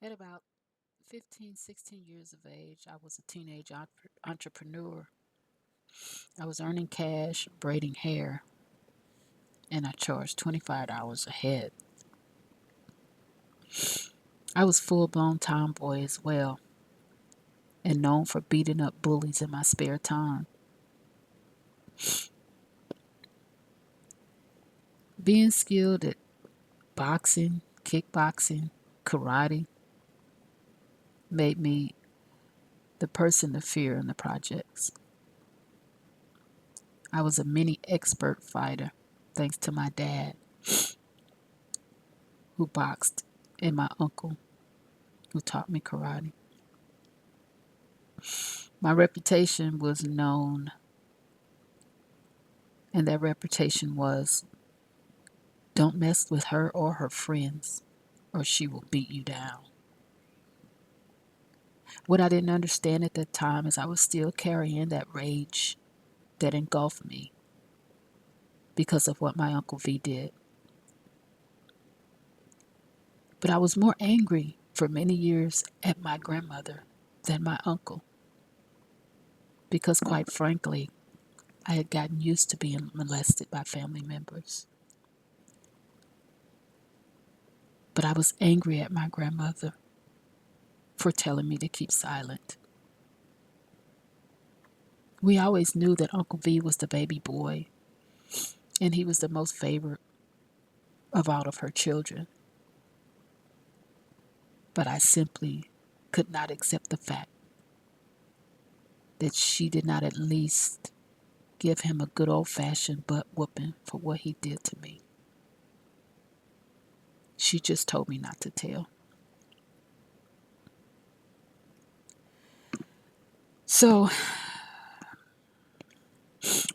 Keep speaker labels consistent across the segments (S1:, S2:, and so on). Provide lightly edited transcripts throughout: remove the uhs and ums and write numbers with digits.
S1: At about 15, 16 years of age, I was a teenage entrepreneur. I was earning cash, braiding hair, and I charged $25 a head. I was full blown tomboy as well, and known for beating up bullies in my spare time. Being skilled at boxing, kickboxing, karate made me the person to fear in the projects. I was a mini expert fighter, thanks to my dad, who boxed, and my uncle, who taught me karate. My reputation was known, and that reputation was don't mess with her or her friends, or she will beat you down. What I didn't understand at that time is I was still carrying that rage that engulfed me because of what my Uncle V did. But I was more angry for many years at my grandmother than my uncle because, quite frankly, I had gotten used to being molested by family members. But I was angry at my grandmother for telling me to keep silent. We always knew that Uncle V was the baby boy, and he was the most favored of all of her children. But I simply could not accept the fact that she did not at least give him a good old fashioned butt whooping for what he did to me. She just told me not to tell. So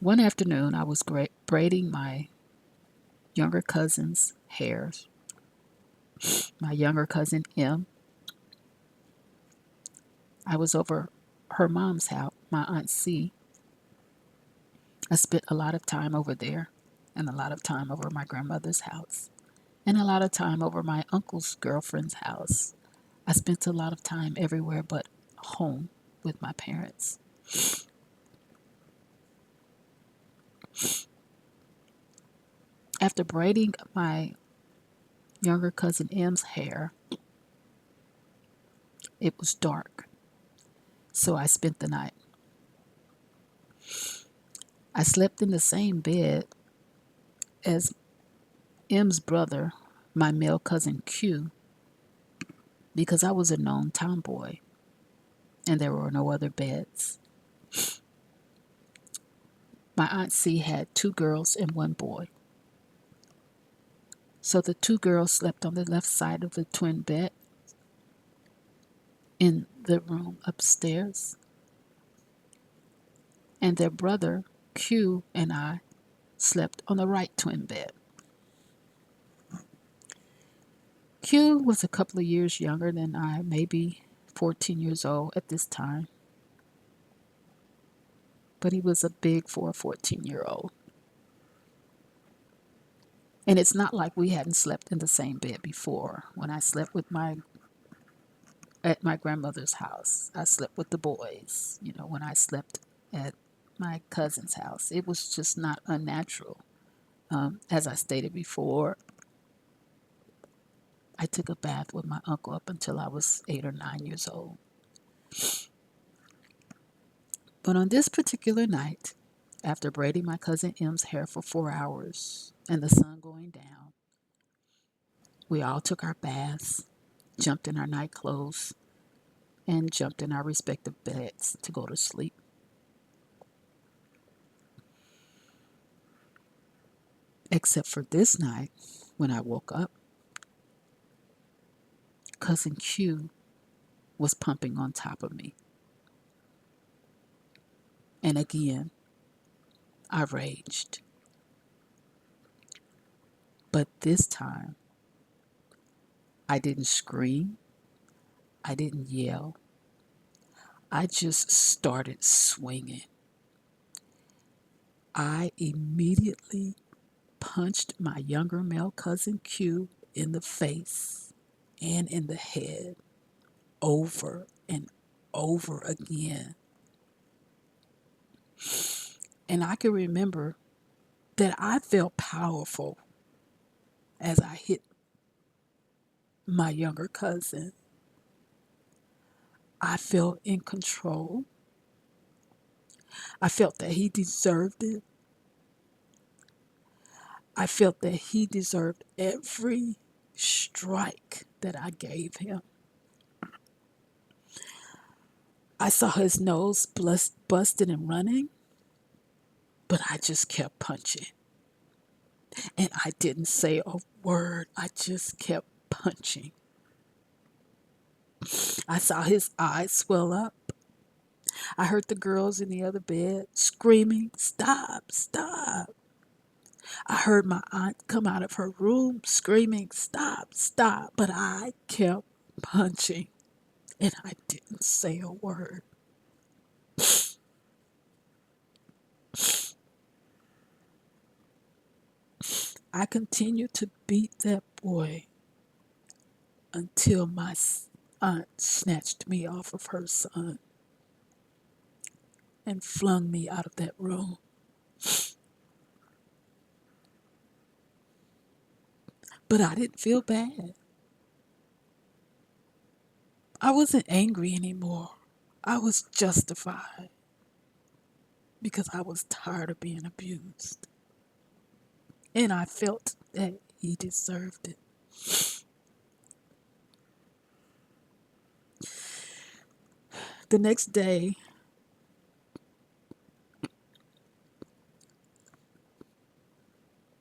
S1: one afternoon, I was braiding my younger cousin's hair. My younger cousin M. I was over her mom's house, my Aunt C. I spent a lot of time over there, and a lot of time over my grandmother's house, and a lot of time over my uncle's girlfriend's house. I spent a lot of time everywhere but home with my parents. After braiding my younger cousin M's hair, it was dark, so I spent the night. I slept in the same bed as M's brother, my male cousin Q, because I was a known tomboy and there were no other beds. My Aunt C had two girls and one boy. So the two girls slept on the left side of the twin bed in the room upstairs, and their brother Q and I slept on the right twin bed. Q was a couple of years younger than I, maybe 14 years old at this time, but he was a big for a 14-year-old. And it's not like we hadn't slept in the same bed before. When I slept at my grandmother's house, I slept with the boys. When I slept at my cousin's house, it was just not unnatural. As I stated before, I took a bath with my uncle up until I was 8 or 9 years old. But on this particular night, after braiding my cousin M's hair for 4 hours and the sun going down, we all took our baths, jumped in our night clothes, and jumped in our respective beds to go to sleep. Except for this night, when I woke up, cousin Q was pumping on top of me. And again, I raged. But this time, I didn't scream, I didn't yell, I just started swinging. I immediately punched my younger male cousin Q in the face and in the head. over and over again. And I can remember that I felt powerful as I hit my younger cousin. I felt in control. I felt that he deserved it. I felt that he deserved every strike that I gave him. I saw his nose busted and running, but I just kept punching. And I didn't say a word. I just kept punching. I saw his eyes swell up. I heard the girls in the other bed screaming, "Stop, stop." I heard my aunt come out of her room screaming, "Stop, stop." But I kept punching and I didn't say a word. I continued to beat that boy until my aunt snatched me off of her son and flung me out of that room. But I didn't feel bad. I wasn't angry anymore. I was justified because I was tired of being abused. And I felt that he deserved it. The next day,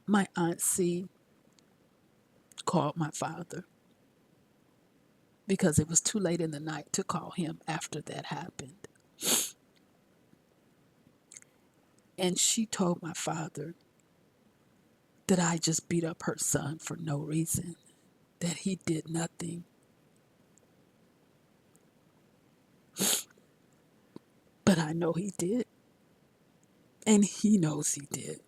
S1: my Aunt C called my father because it was too late in the night to call him after that happened. And she told my father that I just beat up her son for no reason, that he did nothing. But I know he did. And he knows he did.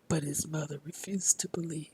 S1: But his mother refused to believe.